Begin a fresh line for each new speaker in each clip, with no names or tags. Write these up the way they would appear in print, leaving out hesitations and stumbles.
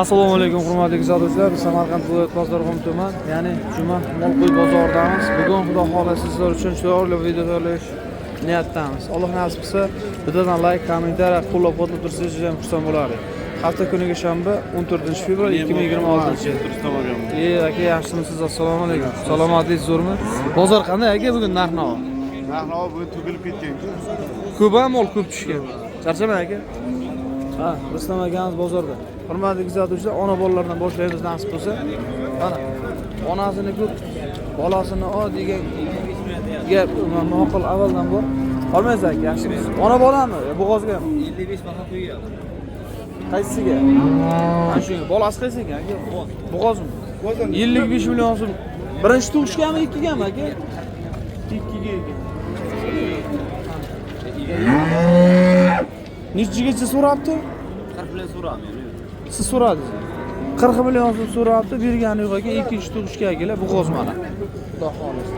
Assalomu alaykum hurmatli kuzatuvchilar. Biz Samarqand viloyat Bozorxon tuman, ya'ni Juma Molquy bozoridamiz. Bugun xudo xolasa sizlar uchun chiroyli video tayyorlash niyatdamiz. Alloh nasib qilsa, videodan like, kommentariya, qo'llab-quvvatlab tursangiz juda ham xursand bo'lardik. Hafta kuniga shanba 14-fevral 2026. Aka, yaxshimisiz? Assalomu alaykum. Salomatlik zo'rmi? Bozor qanday aka bugun narx-navo?
Narx-navo bugun tugilib ketgan.
Ko'p ham mol ko'p tushgan. Charchamang aka. Ha, Rustam akamiz bozorda. Hurmatli kuzatuvchilar, ona bolalardan boshlaymiz nasib bo'lsa. Mana onasini ko'p, bolasini degan gap ma'qul avvaldan bor. Olmaysiz aka, yaxshimisiz? Ona bolami? Bo'g'ozgami?
55 baho qo'ygan.
Qaysisiga? Mana shu bolasi qaysi ekan aka? Bo'g'ozmi? 55 million so'm. Birinchi tug'ishgami, ikkigami aka? Ikkiga ekan. Nechigacha so'rabdi?
40 million so'radim.
Siz so'radingiz. 40 million so'm so'rabdi, bergani yo'q ekan, ikkinchi tug'ishga kelar bo'g'oz mana. Xudo xolasa.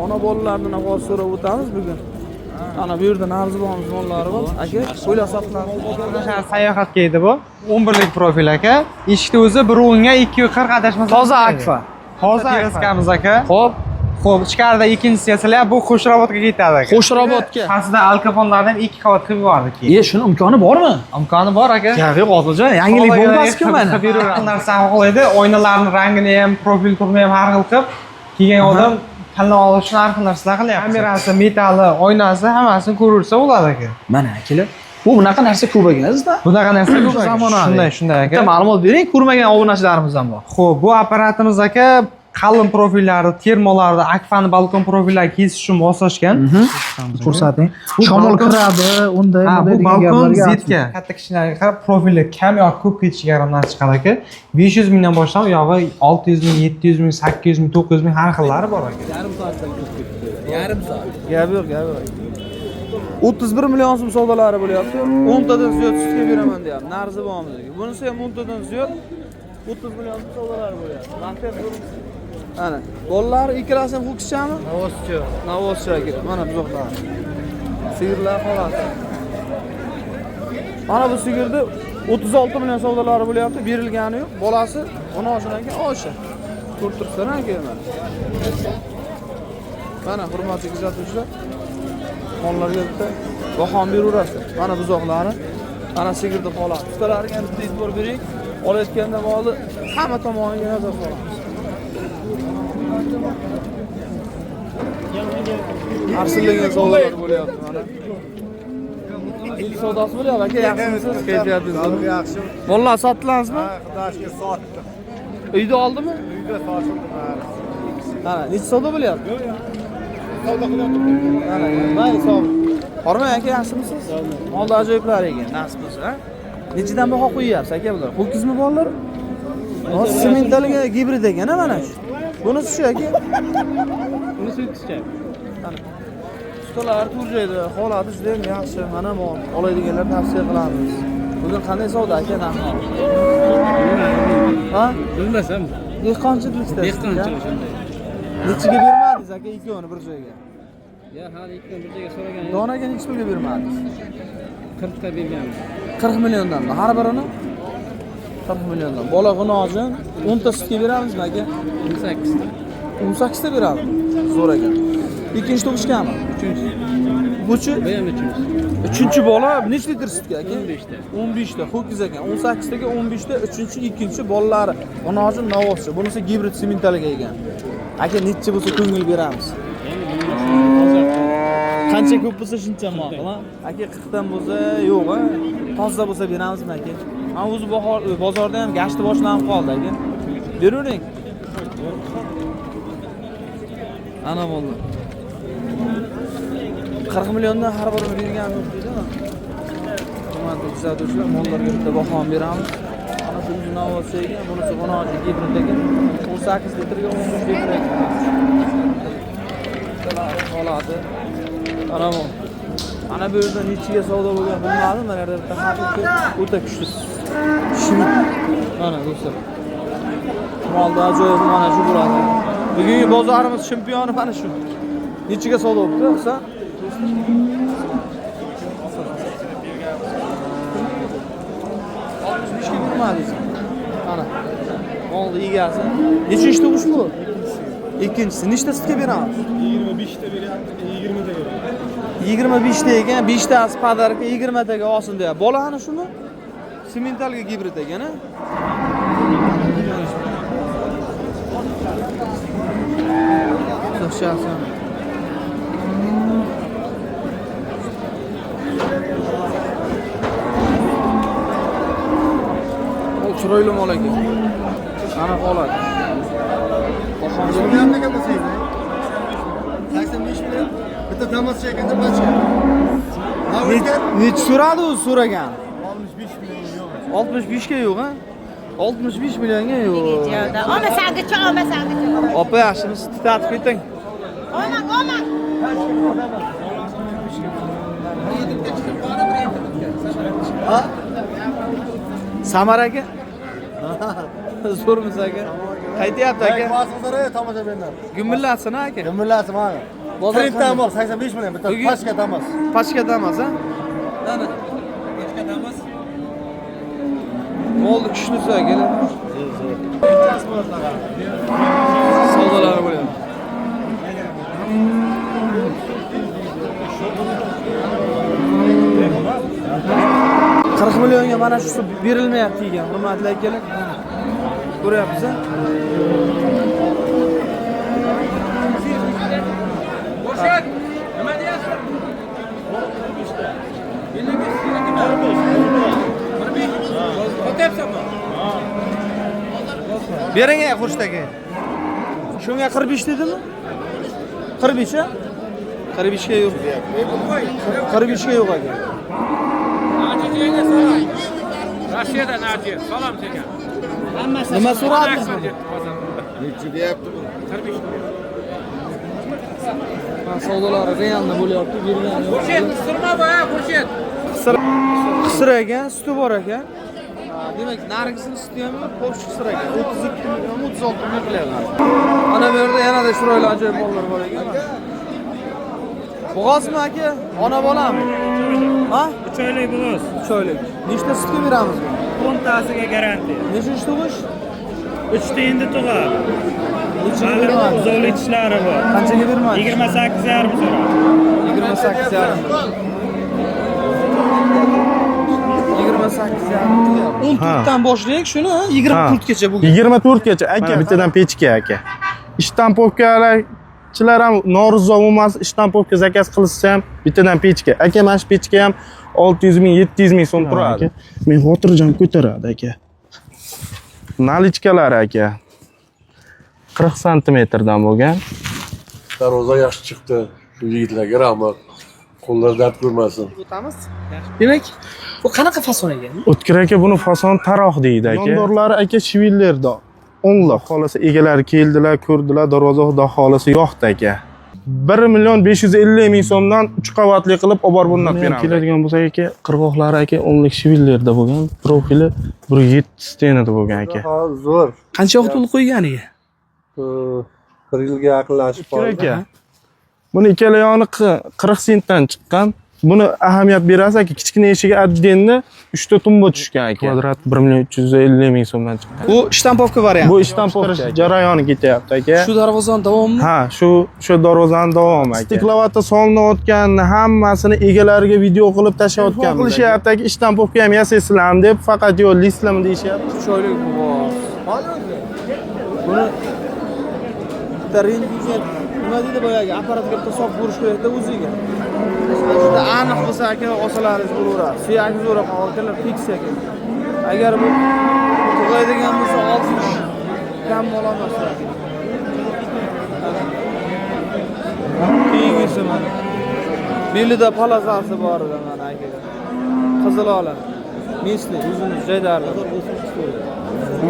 Ona bolalardan ahvol so'rab o'tamiz bugun. Ana bu yerda narzibomiz mollari bor. Aka, qo'ylar sotiladi.
Sayohatga edi bu. 11 lik profil aka. Eshikda o'zi 1.10 ga 240 adashmasam.
Toza akfa.
Hozir eskamiz aka.
Xo'p,
Xo'p, ichkarida ikkinchisi esa bu Qo'shrobotga ketadi aka.
Qo'shrobotga.
Pastida alkafonlardan 2 qavat qilib yubordik.
Shuni imkoni bormi?
Imkoni bor aka.
Yo'q, Qotiljon, yangilik bo'lmas-ku mana.
Narsa edi. Oynalarning rangini ham, profil turini ham har xil qilib kelgan odam tanlab olish narsalar qilyapti. Kamerasi, metali, oynasi hammasini ko'rursa bo'ladi aka.
Mana akalar. Bu bunaqa narsa ko'p ekan-da.
Bunaqa narsa ko'p.
Zamonaviy.
Shunday aka.
Bitta ma'lumot bering, ko'rmagan obunachilarimiz ham bor.
Xo'p, bu apparatimiz aka qalin profillarni, termolarni, akfani balkon profillariga kesish uchun moslashgan.
Ko'rsating. Shamol kiradi, unda
bu balkon zetka. Katta kichkinaga qarab profili kam yoki ko'p ketishiga qarab narsa chiqadi aka. 500 mingdan boshlab u yog'i 600 ming, 700 ming, 800 ming, 900 ming har xillari bor aka.
Yarim soatdan ko'p ketdi. Yarim soat.
Gap yo'q. 31 million so'm savdolari bo'lyapti. 10 tadan ziyod sutga beraman deyapti. Narzi bormi? Bunisi ham 10 tadan ziyod 30 million so'm savdolari bo'lyapti. Markaz bo'lsa. Ana, bolalar ikkalasi ham ho'kizchami?
Navozchi.
Navozchi aka. Mana buzoqlar. Sigirlar holati. Mana bu sigirni 36 million savdolari bo'lyapti. Berilgani yo'q. Bolasi 10 yoshdan keyin osha. Ko'rib turibsizlar aka mana. Mana hurmatli kuzatuvchilar, mollarga bitta bahom beraverasiz. Mana buzoqlari, mana sigirni holati. Ustalariga ham bitta e'tibor bering. Olayotganda molni hamma tomoniga nazar solamiz. Arsillangan savdolar bo'lyapti mana. İlk savdosi bo'lyapti aka, yaxshimisiz? Kayfiyatingiz
Yaxshi.
Mollar sotdilaringizmi?
Xudashga sotdim.
Uyda oldimi?
Uyda sotildi.
Mana, necha savdo bo'lyapti?
Savdo qilyapti.
Mana, mayli, sog'. Hormang aka, yaxshimisiz? Molda ajoyiblar ekan, nasib bo'lsa, ha? Nechidan baho qo'yyapsiz aka bular? Ho'kizmi bolalar? Sementaliga gibrid ekan, mana shu. Bunisi shu aka.
Bunisi o'tkizgan.
Mana. Ustalar turjaydi, holati juda ham yaxshi. Mana mol oladiganlar tavsiya qilamiz. Bugun qanday savdo aka narxi? Ha?
Bilmasam.
Dehqonchilikda.
Dehqonchilik shunday.
Nechiga bermadingiz aka ikkovini bir joyga?
Ya hali ikkini bir joyga so'ragan.
Donaga necha pulga bermadingiz?
40 ta berganman.
40 milliondanmi? Har birini 40 milliondan. Bola g'unojin 10 ta sutga beramizmi aka?
18 ta.
18 ta beramiz. Zo'r ekan. Ikkinchi tug'ishganmi?
Uchinchi.
Buchi?
Bu ham uchinchi.
Uchinchi bola necha litr sutga aka?
15 ta.
15 ta. Ho'kiz ekan. 18 taga 15 ta, uchinchi, ikkinchi bolalari. G'unojin novozchi. Bunisi gibrid sementaliga ekan. Aka necha bo'lsa ko'ngil beramiz. Qancha ko'p bo'lsa shuncha ma'qul, ha? Aka 40 dan bo'lsa, yo'q, ha? Toza bo'lsa beramizmi aka? Mana o'zi bozorda ham gashti boshlanib qoldi aka. Beravering. Ana bo'ldi. 40 milliondan har birini bergan yo'q deydi-ku. Hurmatli kuzatuvchilar, mollarga bitta baho beramiz. Ana shu navozchi ekan, bunisi g'unoji gibrid ekan. 18 litrga 15 litr ekan. Holati. Ana bu. Mana bu yerda nechiga savdo bo'lgan bilmadim, mana yerda bitta haqiqiy o'ta kuchli. Shimit. Mana do'stlar. Molda ajoyib mana shu bo'ladi. Bugungi bozorimiz chempioni mana shu. Nechiga savdo bo'ldi, o'sa? 65 ga bermadingiz. Ana. Molni egasi. Nechinchi tug'ish bu? Ikkinchisi. Nechta sutga beramiz?
25 ta beryapti, 20 ta beryapti.
25 ta ekan, 5 tasi podarka 20 taga olsin deyapti. Bola ana shuni? Sementalga gibrid ekan, a? To'xtasin. O chiroyli mol ekan. Ana holat.
Million nega bo'lsangiz? 85 million. Bitta damas chekanda qancha?
Nech so'radi u so'ragan?
65 million yo'q.
65 ga yo'q, ha? 65 millionga yo'q.
Olmasangiz.
Opa, yaxshimisiz? Tatib keting.
Olmang.
Ha? Samar aka? Zo'rmisiz aka? Qaytyapti aka?
Bosqizlar tomoshabinlar.
Gumillatsin aka.
Gumillatsin mana.
Bozor
30 ta mol 85 million bitta
Bugun-
pashka damas.
Pachka damas, ha? Mana. Molni kuchlisi aka. Savdolari bo'lyapti. $40 millionga mana shu berilmayapti degan, hurmatli akalar. Ko'ryapsiz a? Bering aka Xurshid aka. Shunga 45 dedimi? 45 a? 45 ga yo'q. 45 ga yo'q aka.
Rossiyadan Najiy, salom senga.
Nima so'radingiz?
Nechi deyapti bu?
Savdolari realni bo'lyapti, bergan yo'q.
Qo'shet, surma bu, ha, qo'shet.
Qisir ekan, suti bor ekan. Demak, narigisini suti ham yo'q, qo'sh qisir ekan. 32 million, 36 million qilyapti. Ana bu yerda yanada chiroyli ajoyib mollar bor ekan. Bo'g'ozmi aka? Ona bolami? Ha?
3 oylik bo'g'oz.
3 oylik. Nechta sutga beramiz?
10 tasiga garantiya.
Nechinchi tug'ish?
3 ta endi tug'adi.
Nechaga
Hali
bermadi?
uzovli tishlari bor.
Qanchaga bermadi?
28,5 so'radi.
28 yarim. 28 yarim. 14 dan boshlaylik shuni, 24 gacha bo'lgan.
24 gacha aka bittadan pechka aka. Ishtampovkachilar ham norizo bo'lmas, ishtampovka zakaz qilsa ham bittadan pechka. Aka mana shu pechka ham 600 ming, 700 ming so'm turadi. Men xotirjam ko'taradi aka. Nalichkalar aka. 40 santimetrdan bo'lgan.
Darvoza yaxshi chiqdi. Shu yigitlarga rahmat. Qo'llar dard ko'rmasin.
O'tamiz. Demak, bu qanaqa fason ekan?
O'tkir aka buni fason taroq deydi aka. Yondorlari aka shivillerda. O'nlab xolasi egalari keldilar, ko'rdilar, darvoza xudo xolasi yoqdi aka. 1 million 550 ming so'mdan 3 qavatli qilib olib borib o'rnatib beramiz. Keladigan bo'lsa aka, qirg'oqlari aka o'nlik shivillerda bo'lgan, profili 1.7 stenada bo'lgan aka.
Zo'r.
Qancha vaqt bo'lib qo'yganiga?
1 yilga yaqinlashib
O'tkir aka. Buni ikkala yoni 40 sentdan chiqqan. Buni ahamiyat berasiz aka, kichkina eshigi отдельно 3 ta tumba tushgan aka. Kvadrat 1 million 350 ming so'mdan chiqqan.
Bu shtampovka varianti.
Bu ishtampovka jarayoni ketyapti aka.
Shu darvozani davommi?
Ha, shu darvozani davomi aka. Stiklovata solinayotganini hammasini egalariga video qilib tashlayotganmiz. Qilishyapti aka, ishtampovka ham yasaysizlarmi deb, faqat yo'q, listlarmi deyishyapti.
Chiroyli bu. Buni rentgen nima deydi boyagi apparatga bitta soq bo'lish kerakda o'ziga. Juda aniq bo'lsa aka olsalaringiz bo'laveradi. Suyagi zo'r qolganlar fiks ekan. Agar bu tug'aydigan bo'lsa 60 kam olamas. Keyingisi mana. Belida palazasi bor edi mana aka. Qizil olam. Misli o'zimiz joydarlar.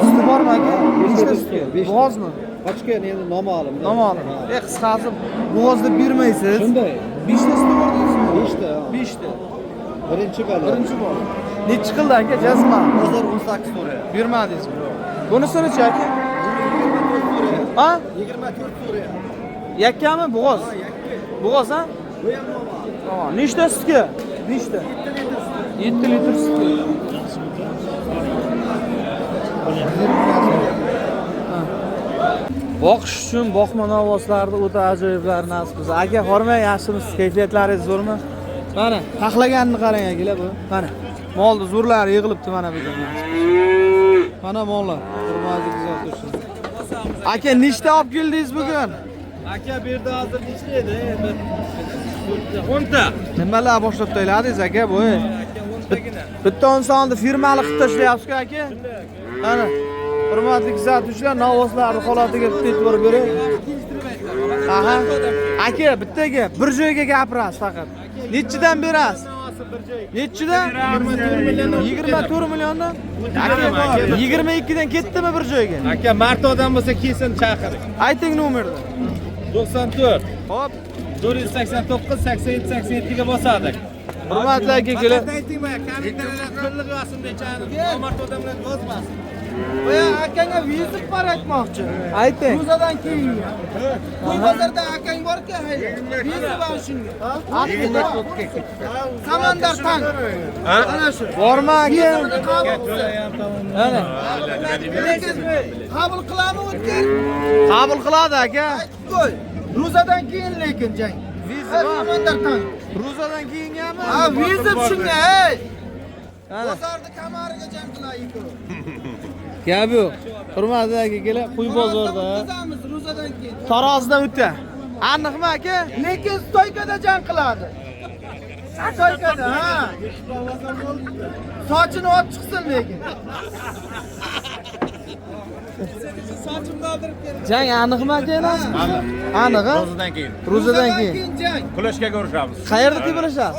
Usti bormi aka? Nechta usti? Bo'g'ozmi?
Qochga endi noma'lum.
Noma'lum. Qisqasi bo'g'ozda bermaysiz.
Shunday.
5 ta usti bor deysizmi?
5 ta.
5 ta.
Birinchi balo.
Birinchi bor. Nechi qildi aka? Jazma.
Bozor 18 so'rayapti.
Bermadingizmi? Bunisi-chi aka? Ha?
24 so'rayapti.
Yakkami bo'g'oz? Bo'g'oz ha?
Bu ham noma'lum.
Tamam. Nechta sutga? Nechta? 7 litr sutga. Boqish uchun boqma novvoslarni o'ta ajoyiblar nasib qilsa. Aka, hormay, yaxshimisiz? Kayfiyatlaringiz zo'rmi? Mana, taxlaganini qarang akalar bu. Mana, molni zo'rlari yig'ilibdi mana bugun. Mana mollar. Hurmatli kuzatuvchilar. Aka, nechta olib keldingiz bugun?
Aka bu yerda hozir nechta edi? 10 ta.
Nimalar boshlab tayladingiz aka bu? Bitta insonni firmali qilib tashlayapsiz aka? Mana, hurmatli kuzatuvchilar, novvoslarni holatiga bitta e'tibor bering. Aha. Aka, bittaga bir joyga gapirasiz faqat. Nechidan berasiz? Nechidan? 24 milliondan. Aka, 22 dan ketdimi bir joyga?
Aka, marta odam bo'lsa kelsin chaqiring.
Ayting nomerni.
94
Hop.
489 87 87 ga bosadik.
Hurmatli aka, keling.
Aytingmi, kommentariylar qilib yo'sin bechani. Marta odamlar bosmasin.
Voy, akangga vizit bor aytmoqchi.
Ayting.
Ro'zadan keyin. Qo'y bozorda akang bor-ku, vizit bor shunga. Samandar tank. Ana shu.
Bormi aka? Ana.
Qabul qilami o'tkir?
Qabul qiladi aka.
Qo'y. Ro'zadan keyin lekin jang.
Vizit bor.
Samandar tank.
Ro'zadan keyingami?
Ha, vizit shunga, ey.
Ana.
Bozorda kamariga jang qilaylik.
Gap yo'q. Hurmatli aka, keling, Qo'y bozorda.
Qilamiz ro'zadan keyin.
Tarozidan o'tdi. Aniqmi aka?
Lekin stoykada jang qiladi. Stoykada, ha. Sochini olib chiqsin lekin.
Jang aniqmi aka? Aniq.
Ro'zadan keyin.
Ro'zadan keyin.
Jang.
Kulashga ko'rishamiz.
Qayerda tepilishasiz?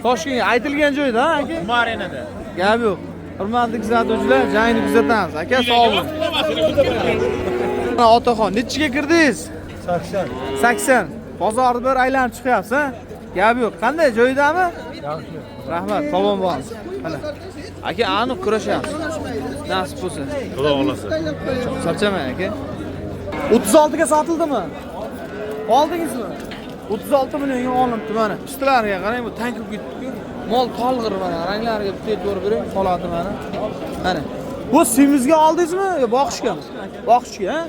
Toshkentda. Aytilgan joyda, ha aka?
Marinada.
Gap yo'q. Hurmatli kuzatuvchilar, jangni kuzatamiz. Aka, sog' bo'ling. Otaxon, nechiga kirdingiz?
80.
80. Bozorni bir aylanib chiqyapsiz, ha? Gap yo'q. Qanday, joyidami?
Yaxshi.
Rahmat, sog'lom bo'lasiz. Mana. Aka, aniq kurashyapsiz. Nasib bo'lsa.
Xudo xolasa.
Charchamang aka. 36 ga sotildimi? Oldingizmi? 36 millionga olindi mana. Pistlariga qarang, bu tank ketdi-ku. Mol tolg'ir mana, ranglariga bitta e'tibor bering, holati mana. Mana. Bu semizga oldingizmi yo boqishgami? Boqishga, ha?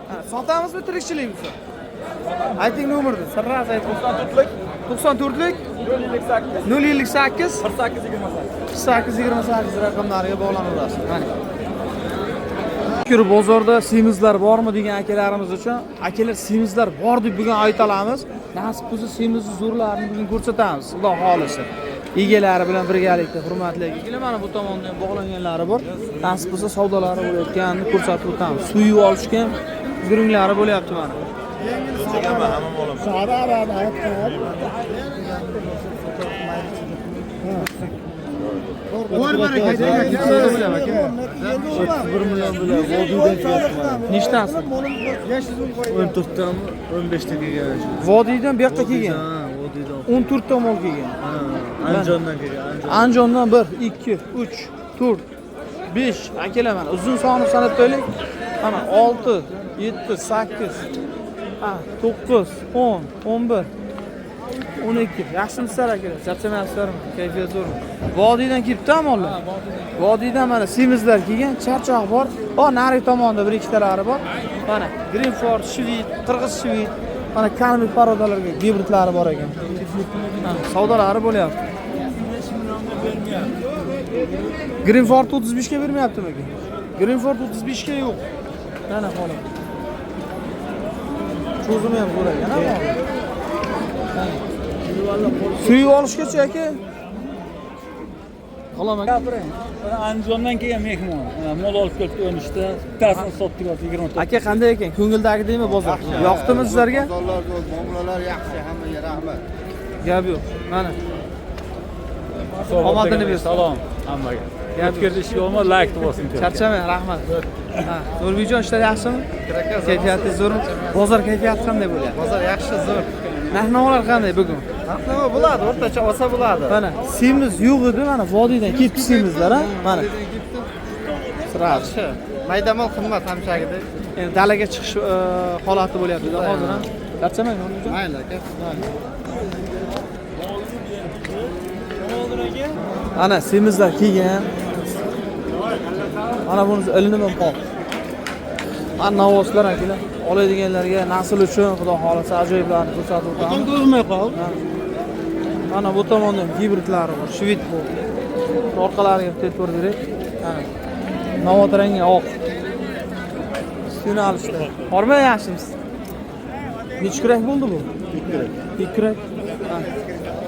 Ha, sotamizmi tirikchilikmi? Ayting nomerni, sirras ayting. 94lik 058 4828 raqamlariga bog'lanasiz. Mana. Kirib bozorda semizlar bormi degan akalarimiz uchun, akalar semizlar bor deb bugun ayta olamiz. Nasib bo'lsa semizni zo'rlarini bugun ko'rsatamiz, xudo xolisa. Egalari bilan birgalikda hurmatli akalar, mana bu tomonda ham bog'langanlari bor. Nasib bo'lsa savdolari bo'layotganini ko'rsatib o'tamiz. Suvi olishgan guringlari bo'lyapti mana.
Bor baraka.
1 million bo'ladi. Nechtasi?
14 tami, 15 ta kelgan.
Vodiydan bu yoqqa kelgan.
Ha, vodiydan.
14 ta mol kelgan.
Andijondan kelgan.
Andijondan 1, 2, 3, 4, 5 akalar mana uzun soni sanab qo'yaylik. Mana 6, 7, 8, 9, 10, 11, 12. Yaxshimisizlar akalar? Charchamayapsizlarmi? Kayfiyat zo'rmi? Vodiydan kelibdi-mi mollar? Vodiydan mana semizlar kelgan, charchoq bor. Nari tomonda bir ikkitalari bor. Mana Greenford, Shvit, Qirg'iz Shvit, mana karmik parodalarga gibritlari bor ekan. Savdolari bo'lyapti. Greenford 35 ga bermayaptimi aka? Greenford 35 ga yo'q. Mana holat. Cho'zimi ham zo'r ekan, ha? Suv olishgacha aka. Xolam aka.
Andijondan kelgan mehmon. Mol olib kelib o'ynishda, bittasini sotdik 20 ta.
Aka qanday ekan? Ko'ngildagi deymi bozor? Yoqdimi sizlarga?
Bozorlar zo'r, muomalalar yaxshi, hammaga rahmat.
Gap yo'q. Mana. Omadini bersin.
Salom hammaga. O'tkirdi ishga olma, like bosing.
Charchamang, rahmat. Nurbijon, ishlar yaxshimi? Kayfiyatingiz zo'rmi? Bozor kayfiyati qanday bo'lyapti?
Bozor yaxshi, zo'r.
Narx-navolar qanday bugun?
Narx-navo bo'ladi, o'rtacha olsa bo'ladi.
Mana semiz yo'q edi, mana vodiydan ketdi semizlar, ha? Mana. Sirasi.
Mayda mol qimmat hamshagidek.
Endi dalaga chiqish holati bo'lyapti hozir, ha? Charchamang, Nurbijon.
Mayli aka.
Ana semizlar kelgan. Mana bunisi ilinib ham qoldi. Navoslar akalar. Oladiganlarga nasl uchun xudo xolasa ajoyiblarni ko'rsatib o'tamiz.
Ko'rmay qol.
Mana bu tomonda gibridlari bor, shvit bu. Orqalariga tetib berdik. Mana Navot rangi oq. Ustini olishdi. Bormi yaxshimiz? Necha kurak bo'ldi bu? 2 kurak.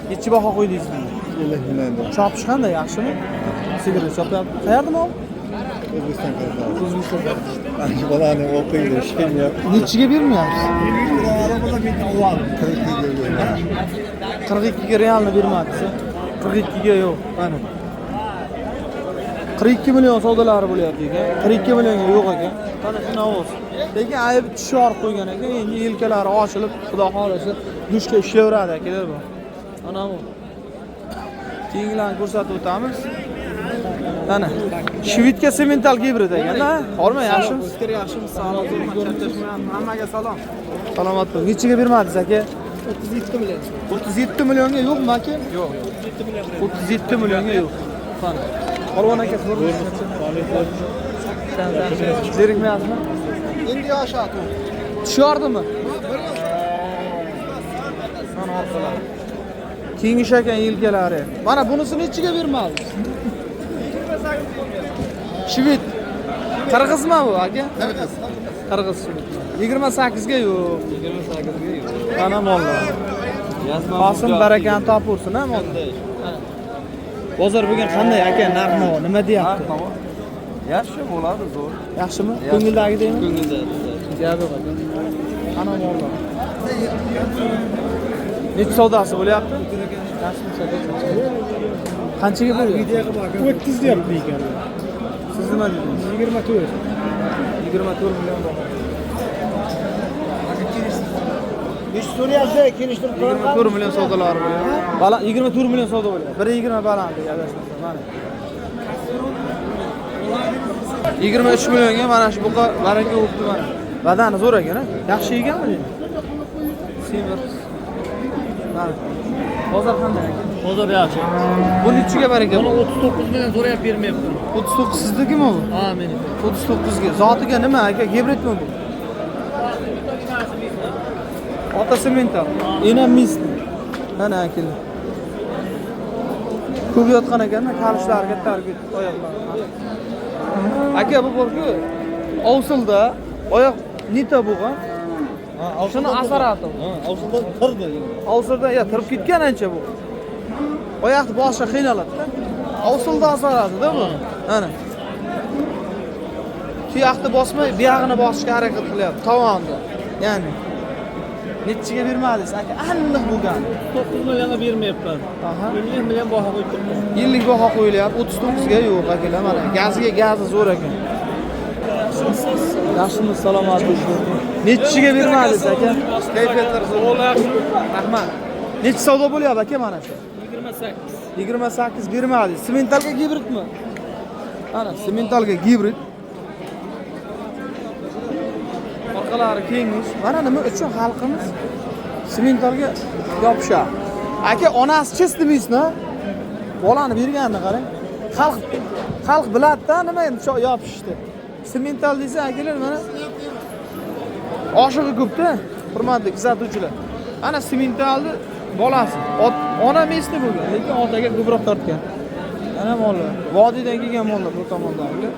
Necha baho qo'ydingiz bunga? Chopish qanday, yaxshimi? Sigirni chopyapti. Qayerda bu? O'zbekistonda.
Ancha bolani o'qiydi, ishga.
Nechiga bermayapsiz? 42 ga realni bermadingiz. 42 ga yo'q. Mana. 42 million savdolari bo'lyapti ekan. 42 millionga yo'q ekan. Mana shu navos. Lekin ayb tishi yorib qo'ygan ekan. Endi yelkalari ochilib, xudo xolasa dushga ishlayveradi akalar bu. Mana bu. Keyingilarni ko'rsatib o'tamiz. Mana Shvitga semental gibrid ekan-da. Horma yaxshimi? Fikr yaxshimi? Salomat. Hammaga salom. Salomat bo'ling. Nechiga bermadingiz aka? 37 million. 37 millionga yo'qmi aka? Yo'q. 37 millionga yo'q. Mana. Polvon aka zerikmayapsizmi? Endi yoshadi. Tushordimi? Mana orqalar. Kengish ekan yelkalari. Mana bunisi nechiga bermadingiz? Shvit. Qirg'izmi bu aka? Qirg'iz. 28 ga yo'q. 28 ga yo'q. Mana mollar. Qosim barakani topursin, ha mollar. Bozor bugun qanday aka, narx-navo nima deyapti?
Yaxshi bo'ladi, zo'r.
Yaxshimi? Ko'ngildagidaymi?
Ko'ngilda.
Gap yo'q aka. Ana mollar. Necha savdosi bo'lyapti? Yaxshimi savdosi? Qanchaga bo'lyapti?
30 deyapti ekan.
Siz nima dedingiz?
24.
24 million baho.
Besh so'rayapti, kelishtirib
24 million savdolari bo'lyapti. Baland 24 million savdo bo'lyapti. 1.20 baland adashmasam. Mana. 23 millionga mana shu buqa baraka o'pdi mana. Badani zo'r ekan-a? Yaxshi yeganmi? Semir. Mana. Bozor qanday aka?
Bozor yaxshi.
Bu nechiga baraka?
Buni 39 million so'rayap bermayapman.
39 siznikimi bu?
Ha, meniki.
39 ga. Zotiga nima aka? Gibridmi bu? Ota semental. Ena misli. Mana akalar. Ko'p yotgan ekan-da, qalishlariga targit oyoqlar. Aka bu borku ovsilda oyoq nita bo'lgan. Shuni asarati.
Ovsilda turdi.
Ovsilda ya turib ketgan ancha bu. Oyoqni boshqa qiynaladi-da. Ovsilda asarati-da bu. Mana. Shu yoqni bosmay, bu yog'ini bosishga harakat qilyapti, tovonda. Ya'ni nechiga bermadingiz aka? Aniq bo'lgan.
9 millionga bermayapman.
Aha.
50 million baho qo'yib turibman.
50 baho qo'yilyapti, 39 ga yo'q akalar. Mana gazi zo'r ekan. Yaxshimi, salomat bo'ling. Nechiga bermadingiz aka? Kayfiyatlar zo'r. Rahmat. Necha savdo bo'lyapti aka mana shu?
28.
28 bermadingiz. Sementalga gibridmi? Mana sementalga gibrid. Orqalari kengish. Mana nima uchun xalqimiz sementalga yopishadi. Aka, onasi chistimizni bolani berganini qarang. Xalq biladi-da nima endi yopishdi. Semental desa akalar mana oshig'i ko'p-da, hurmatli kuzatuvchilar. Ana sementalni bolasi, ona mesni bo'lgan, lekin otaga ko'proq tortgan. Ana mollar, vodiydan kelgan mollar bu tomondagilar.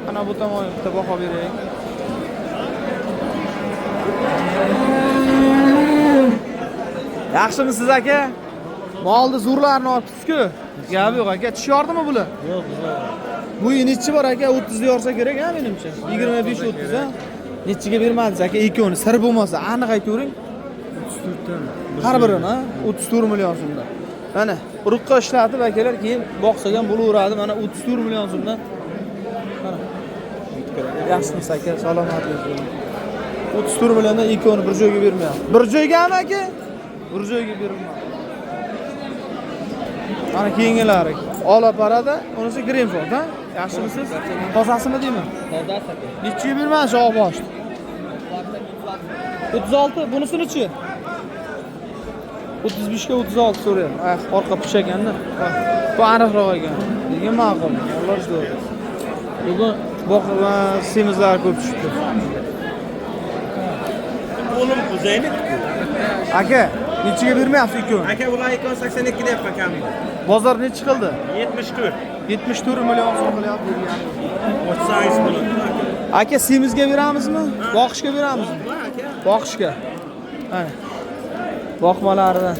Ana bu tomonga bitta baho beraylik. Yaxshimisiz aka? Molni zo'rlarni olibsiz-ku. Gap yo'q aka, tish yordimi bular?
Yo'q, yo'q.
Bu nechi bor aka? 30 da yorsa kerak, ha menimcha. 25-30 ha. Nechiga bermadingiz aka? Ikkovini sir bo'lmasa, aniq aytavering.
34 dan.
Har birini 34 million so'mdan. Mana urug'qa ishlatib akalar keyin boqsagan bo'laveradi. Mana 34 million so'mdan. Mana. Yaxshimisiz aka? Salomatlik bo'ling. 34 milliondan ikkovini bir joyga bermayapti. Bir joygami aka? Bir joyga berilmayapti. Mana keyingilari olib parada, unisi Greenfield, ha? Yaxshimisiz? Tozasimi deyman?
Tozasi aka.
Nechiga berman shu oq boshni? 36, bunisini-chi? 35 ga 36 so'rayapman. Orqa pish ekanda. Bu aniqroq ekan. Lekin ma'qul. Alloh zo'r. Bugun semizlar ko'p tushibdi.
Oğlum kuzeyni.
Aka, nechiga bermayapsiz ikkovini?
Aka ular 82 deyapman kam.
Bozor nechi qildi?
74.
74 million so'm qilyapti.
38 bo'ladi.
Aka, semizga beramizmi? Boqishga beramizmi? Boqishga. Ha. Boqmalaridan